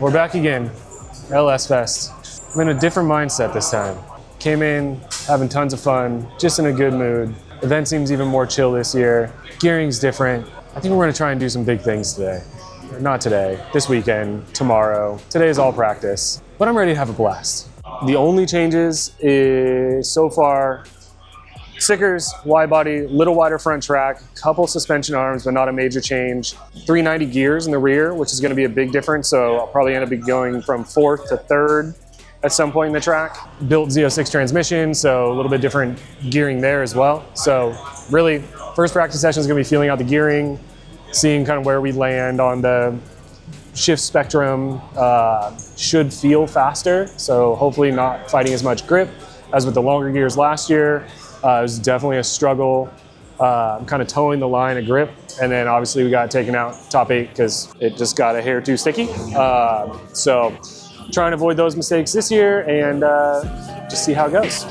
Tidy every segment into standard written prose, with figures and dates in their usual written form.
We're back again, LS Fest. I'm in a different mindset this time. Came in, having tons of fun, just in a good mood. Event seems even more chill this year. Gearing's different. I think we're gonna try and do some big things today. Not today, this weekend, tomorrow. Today is all practice, but I'm ready to have a blast. The only changes is, so far, stickers, wide body, little wider front track, couple suspension arms, but not a major change. 390 gears in the rear, which is gonna be a big difference, so I'll probably end up going from 4th to 3rd at some point in the track. Built Z06 transmission, so a little bit different gearing there as well. So really, first practice session is gonna be feeling out the gearing, seeing kind of where we land on the shift spectrum. Should feel faster, so hopefully not fighting as much grip as with the longer gears last year. It was definitely a struggle, kind of towing the line of grip. And then obviously we got taken out top 8 because it just got a hair too sticky. So trying to avoid those mistakes this year and just see how it goes.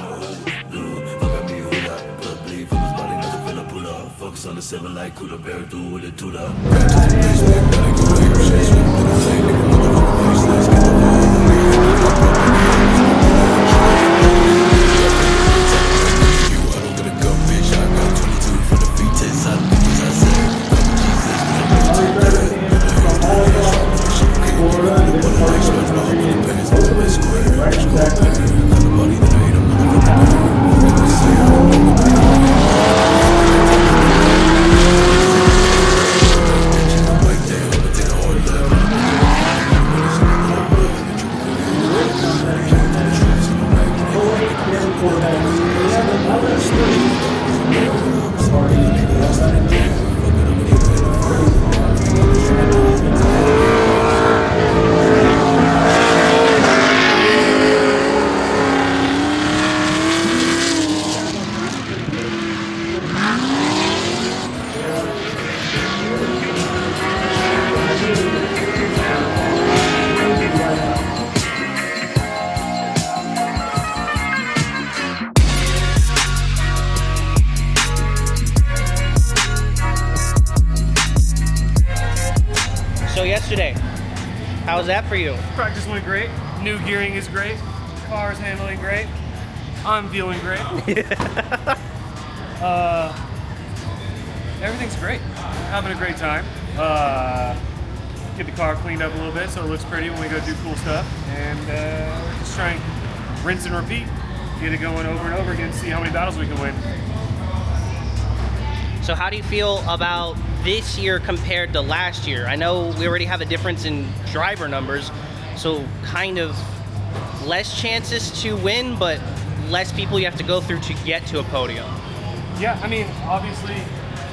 So yesterday, how was that for you? Practice went great. New gearing is great. Car's handling great. I'm feeling great. Everything's great. Having a great time. Get the car cleaned up a little bit so it looks pretty when we go do cool stuff. And we're just trying to rinse and repeat. Get it going over and over again, see how many battles we can win. So how do you feel about this year compared to last year? I know we already have a difference in driver numbers, so kind of less chances to win, but less people you have to go through to get to a podium. Yeah, I mean, obviously,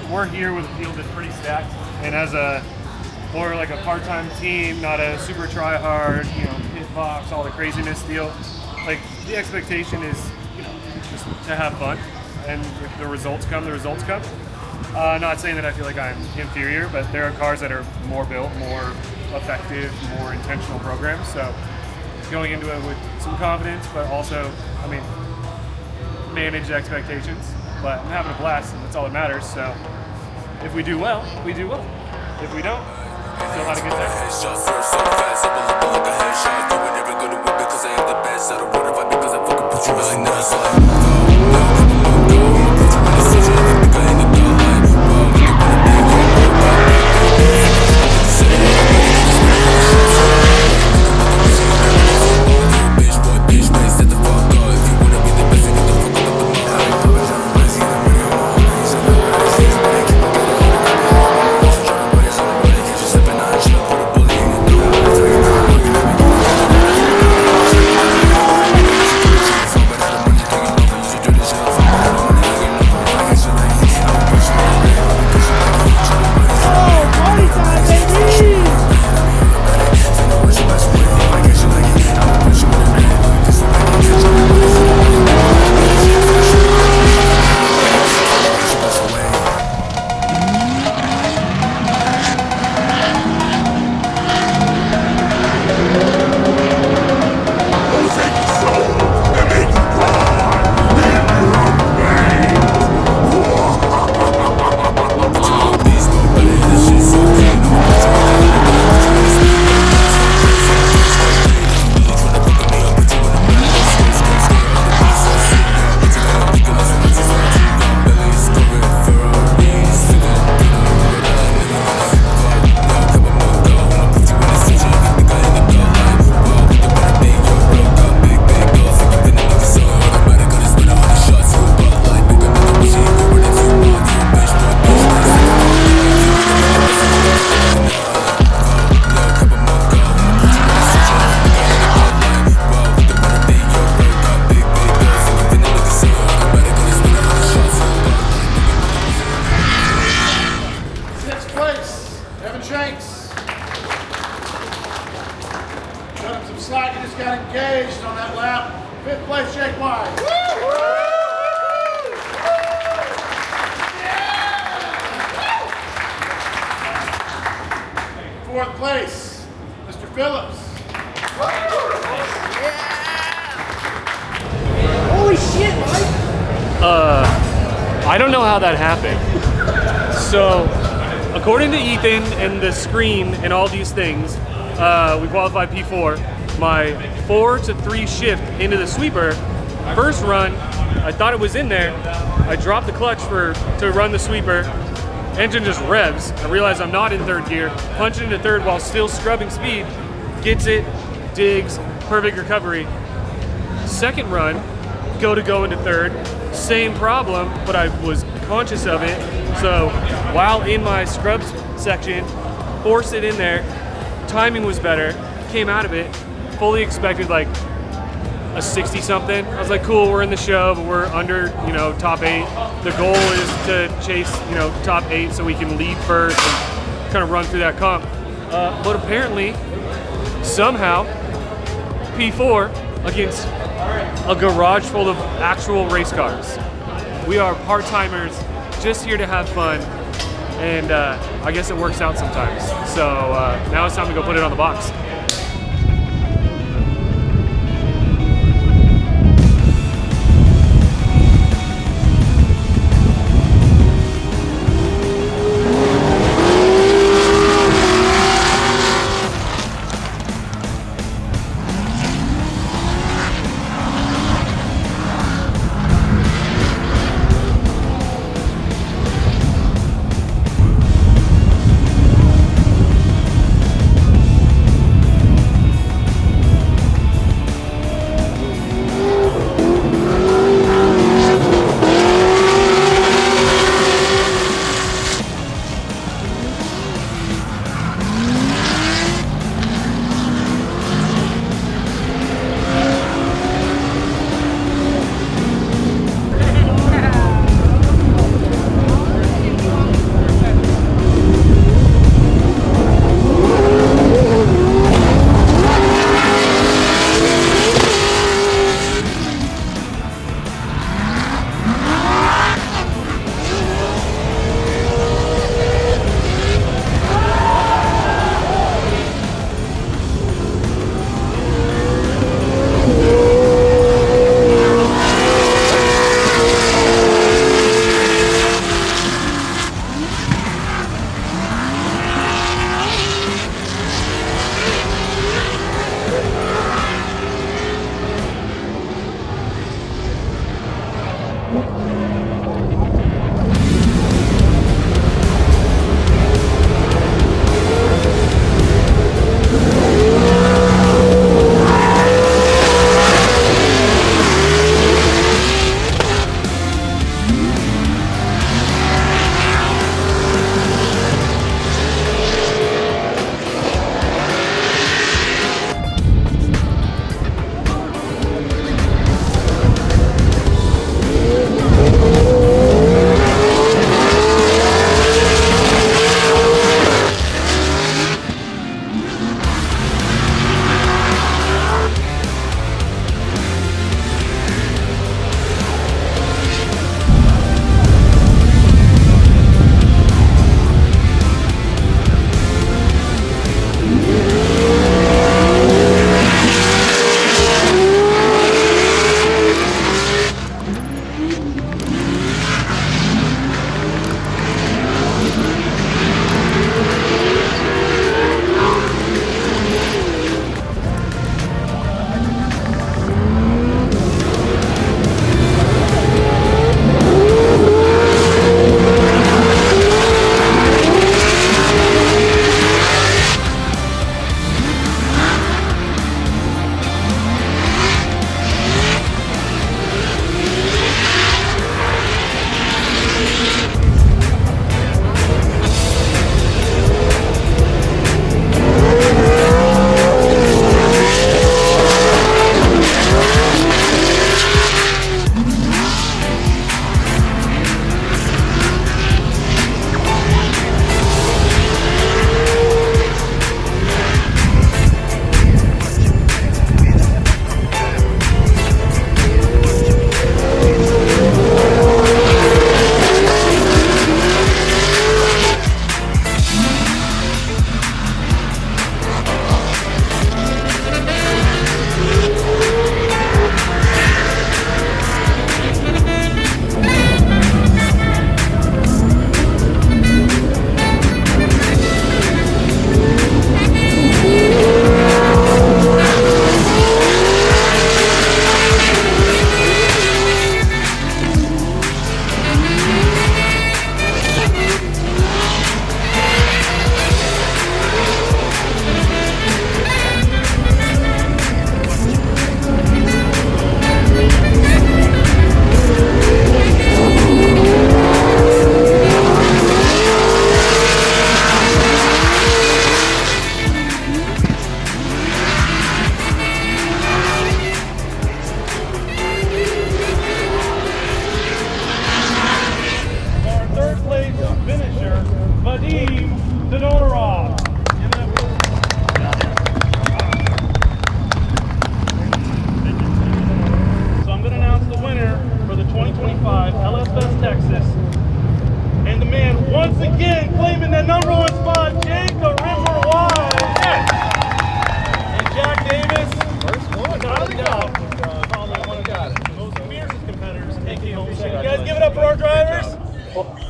we're here with a field that's pretty stacked, and as a more like a part-time team, not a super try-hard, pit box, all the craziness deal. Like, the expectation is, just to have fun, and if the results come, the results come. Not saying that I feel like I'm inferior, but there are cars that are more built, more effective, more intentional programs. So going into it with some confidence, but also, manage expectations. But I'm having a blast, and that's all that matters. So if we do well, we do well. If we don't, still had a good time. lap. 5th place, Jake White. Yeah. 4th place, Mr. Phillips. Holy shit, Mike! I don't know how that happened. So, according to Ethan and the screen and all these things, we qualified P4. My 4 to 3 shift into the sweeper, first run, I thought it was in there. I dropped the clutch to run the sweeper. Engine just revs. I realize I'm not in 3rd gear. Punch it into 3rd while still scrubbing speed. Gets it, digs, perfect recovery. 2nd run, go into 3rd. Same problem, but I was conscious of it. So while in my scrubs section, forced it in there. Timing was better. Came out of it. Fully expected like a 60 something. I was like, cool, we're in the show, but we're under, top 8. The goal is to chase, top 8 so we can lead first and kind of run through that comp. But apparently, somehow, P4 against a garage full of actual race cars. We are part-timers, just here to have fun, and I guess it works out sometimes. So now it's time to go put it on the box.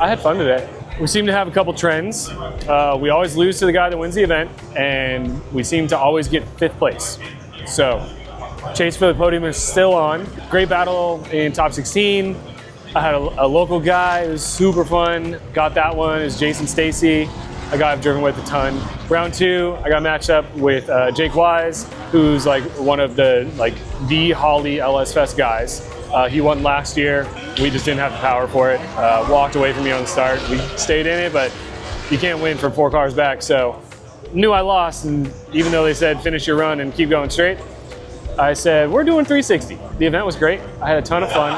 I had fun today. We seem to have a couple trends. We always lose to the guy that wins the event, and we seem to always get 5th place. So, chase for the podium is still on. Great battle in top 16. I had a local guy, it was super fun. Got that one, is Jason Stacy, a guy I've driven with a ton. Round 2, I got matched up with Jake Wise, who's like one of the Holly LS Fest guys. He won last year. We just didn't have the power for it. Walked away from me on the start. We stayed in it, but you can't win from 4 cars back. So knew I lost, and even though they said finish your run and keep going straight, I said we're doing 360. The event was great. I had a ton of fun.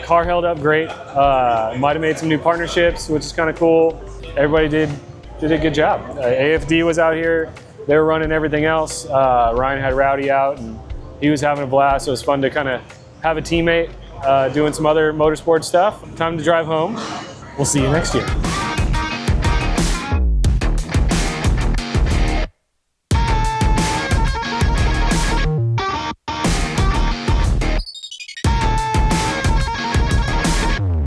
Car held up great. Might have made some new partnerships, which is kind of cool. Everybody did a good job. AFD was out here. They were running everything else. Ryan had Rowdy out, and he was having a blast. So it was fun to kind of have a teammate doing some other motorsport stuff. Time to drive home. We'll see you next year.